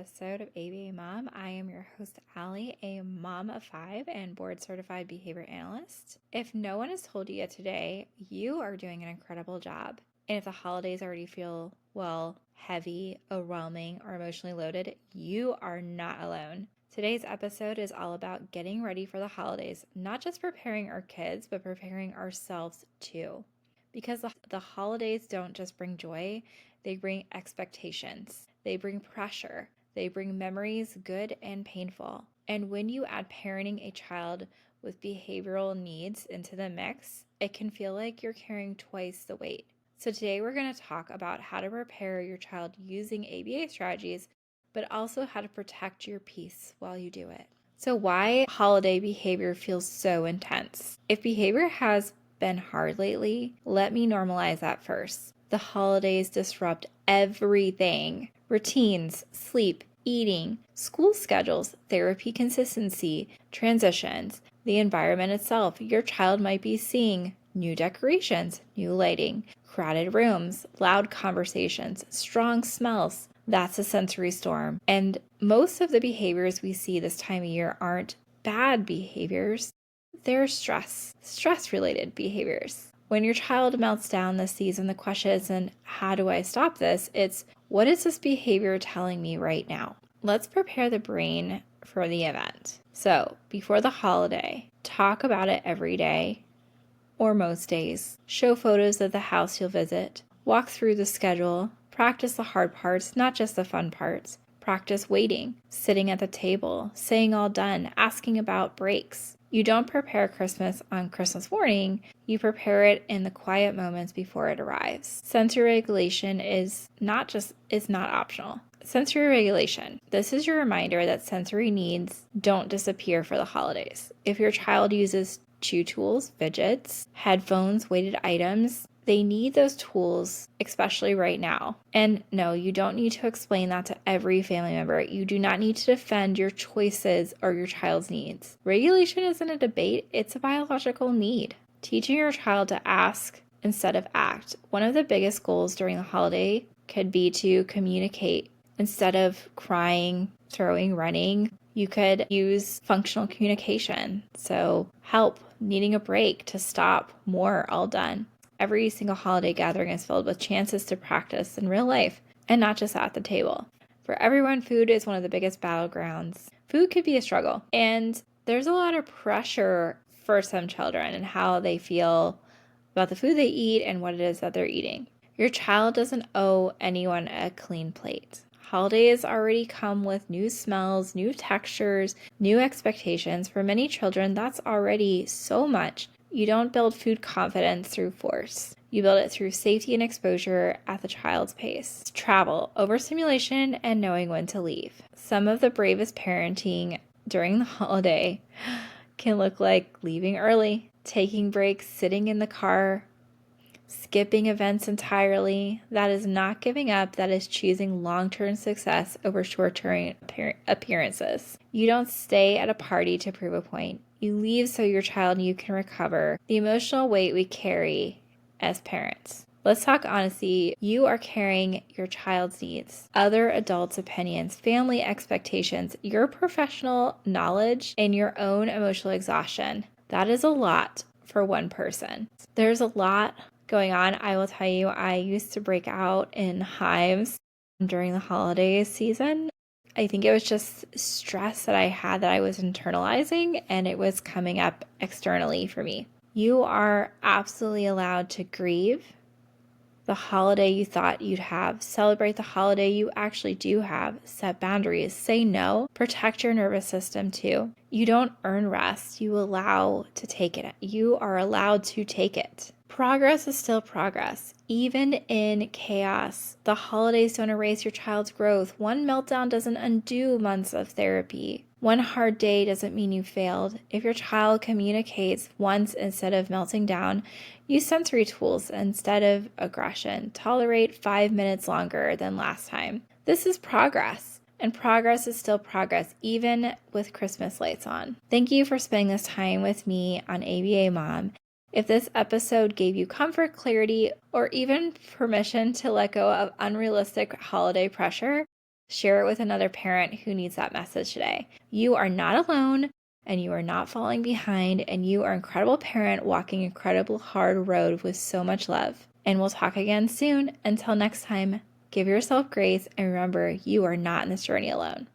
episode of ABA Mom. I am your host, Allie, a mom of 5 and board certified behavior analyst. If no one has told you yet today, you are doing an incredible job. And if the holidays already feel, heavy, overwhelming, or emotionally loaded, you are not alone. Today's episode is all about getting ready for the holidays, not just preparing our kids, but preparing ourselves too. Because the holidays don't just bring joy, they bring expectations, they bring pressure, they bring memories, good and painful. And when you add parenting a child with behavioral needs into the mix, it can feel like you're carrying twice the weight. So today we're going to talk about how to prepare your child using ABA strategies, but also how to protect your peace while you do it. So why holiday behavior feels so intense? If behavior has been hard lately, let me normalize that first. The holidays disrupt everything: routines, sleep, eating, school schedules, therapy consistency, transitions, the environment itself. Your child might be seeing new decorations, new lighting, crowded rooms, loud conversations, strong smells. That's a sensory storm. And most of the behaviors we see this time of year aren't bad behaviors. They're stress-related behaviors. When your child melts down this season, the question isn't, how do I stop this? It's, what is this behavior telling me right now? Let's prepare the brain for the event. So, before the holiday, talk about it every day, or most days. Show photos of the house you'll visit. Walk through the schedule. Practice the hard parts, not just the fun parts. Practice waiting, sitting at the table, saying all done, asking about breaks. You don't prepare Christmas on Christmas morning, you prepare it in the quiet moments before it arrives. Sensory regulation is not optional. Sensory regulation. This is your reminder that sensory needs don't disappear for the holidays. If your child uses chew tools, fidgets, headphones, weighted items, they need those tools, especially right now. And no, you don't need to explain that to every family member. You do not need to defend your choices or your child's needs. Regulation isn't a debate, it's a biological need. Teaching your child to ask instead of act. One of the biggest goals during the holiday could be to communicate. Instead of crying, throwing, running, you could use functional communication. So help, needing a break, to stop, more, all done. Every single holiday gathering is filled with chances to practice in real life, and not just at the table. For everyone, food is one of the biggest battlegrounds. Food could be a struggle, and there's a lot of pressure for some children and how they feel about the food they eat and what it is that they're eating. Your child doesn't owe anyone a clean plate. Holidays already come with new smells, new textures, new expectations. For many children, that's already so much. You don't build food confidence through force. You build it through safety and exposure at the child's pace. Travel, overstimulation, and knowing when to leave. Some of the bravest parenting during the holiday can look like leaving early, taking breaks, sitting in the car, skipping events entirely. That is not giving up. That is choosing long-term success over short-term appearances. You don't stay at a party to prove a point. You leave so your child and you can recover the emotional weight we carry as parents. Let's talk honesty. You are carrying your child's needs, other adults' opinions, family expectations, your professional knowledge, and your own emotional exhaustion. That is a lot for one person. There's a lot going on. I will tell you, I used to break out in hives during the holiday season. I think it was just stress that I had that I was internalizing, and it was coming up externally for me. You are absolutely allowed to grieve the holiday you thought you'd have. Celebrate the holiday you actually do have. Set boundaries. Say no. Protect your nervous system too. You don't earn rest. You allow to take it. You are allowed to take it. Progress is still progress. Even in chaos, the holidays don't erase your child's growth. One meltdown doesn't undo months of therapy. One hard day doesn't mean you failed. If your child communicates once instead of melting down, use sensory tools instead of aggression. Tolerate 5 minutes longer than last time. This is progress. And progress is still progress, even with Christmas lights on. Thank you for spending this time with me on ABA Mom. If this episode gave you comfort, clarity, or even permission to let go of unrealistic holiday pressure, Share it with another parent who needs that message today. You are not alone, and you are not falling behind, and you are an incredible parent walking an incredible hard road with so much love. And we'll talk again soon. Until next time, give yourself grace and remember you are not in this journey alone.